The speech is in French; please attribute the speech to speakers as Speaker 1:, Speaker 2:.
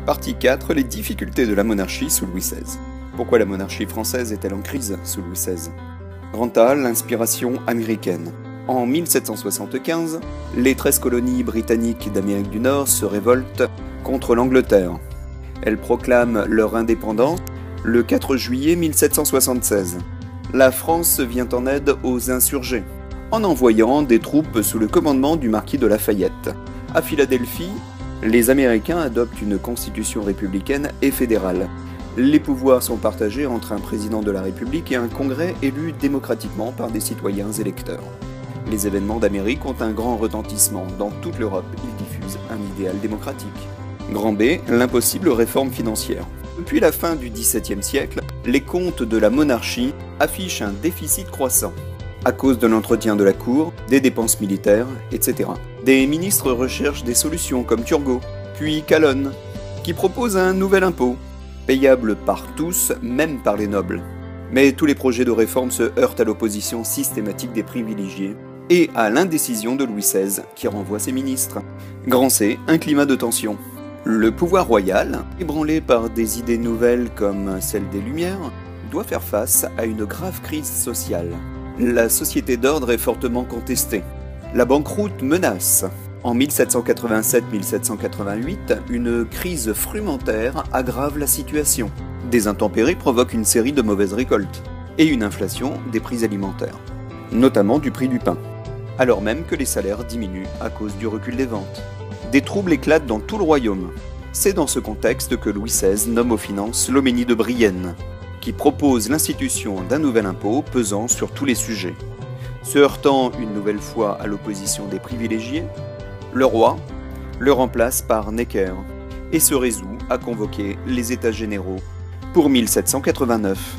Speaker 1: Partie 4. Les difficultés de la monarchie sous Louis XVI. Pourquoi la monarchie française est-elle en crise sous Louis XVI? Grand A. L'inspiration américaine. En 1775, les 13 colonies britanniques d'Amérique du Nord se révoltent contre l'Angleterre. Elles proclament leur indépendance le 4 juillet 1776. La France vient en aide aux insurgés, en envoyant des troupes sous le commandement du marquis de Lafayette. À Philadelphie, les Américains adoptent une constitution républicaine et fédérale. Les pouvoirs sont partagés entre un président de la République et un congrès élu démocratiquement par des citoyens électeurs. Les événements d'Amérique ont un grand retentissement. Dans toute l'Europe, ils diffusent un idéal démocratique. Grand B, l'impossible réforme financière. Depuis la fin du XVIIe siècle, les comptes de la monarchie affichent un déficit croissant, à cause de l'entretien de la cour, des dépenses militaires, etc. Des ministres recherchent des solutions comme Turgot, puis Calonne, qui propose un nouvel impôt, payable par tous, même par les nobles. Mais tous les projets de réforme se heurtent à l'opposition systématique des privilégiés et à l'indécision de Louis XVI, qui renvoie ses ministres. Grand C, un climat de tension. Le pouvoir royal, ébranlé par des idées nouvelles comme celle des Lumières, doit faire face à une grave crise sociale. La société d'ordre est fortement contestée. La banqueroute menace. En 1787-1788, une crise frumentaire aggrave la situation. Des intempéries provoquent une série de mauvaises récoltes et une inflation des prix alimentaires, notamment du prix du pain, alors même que les salaires diminuent à cause du recul des ventes. Des troubles éclatent dans tout le royaume. C'est dans ce contexte que Louis XVI nomme aux finances Loménie de Brienne, qui propose l'institution d'un nouvel impôt pesant sur tous les sujets. Se heurtant une nouvelle fois à l'opposition des privilégiés, le roi le remplace par Necker et se résout à convoquer les États généraux pour 1789.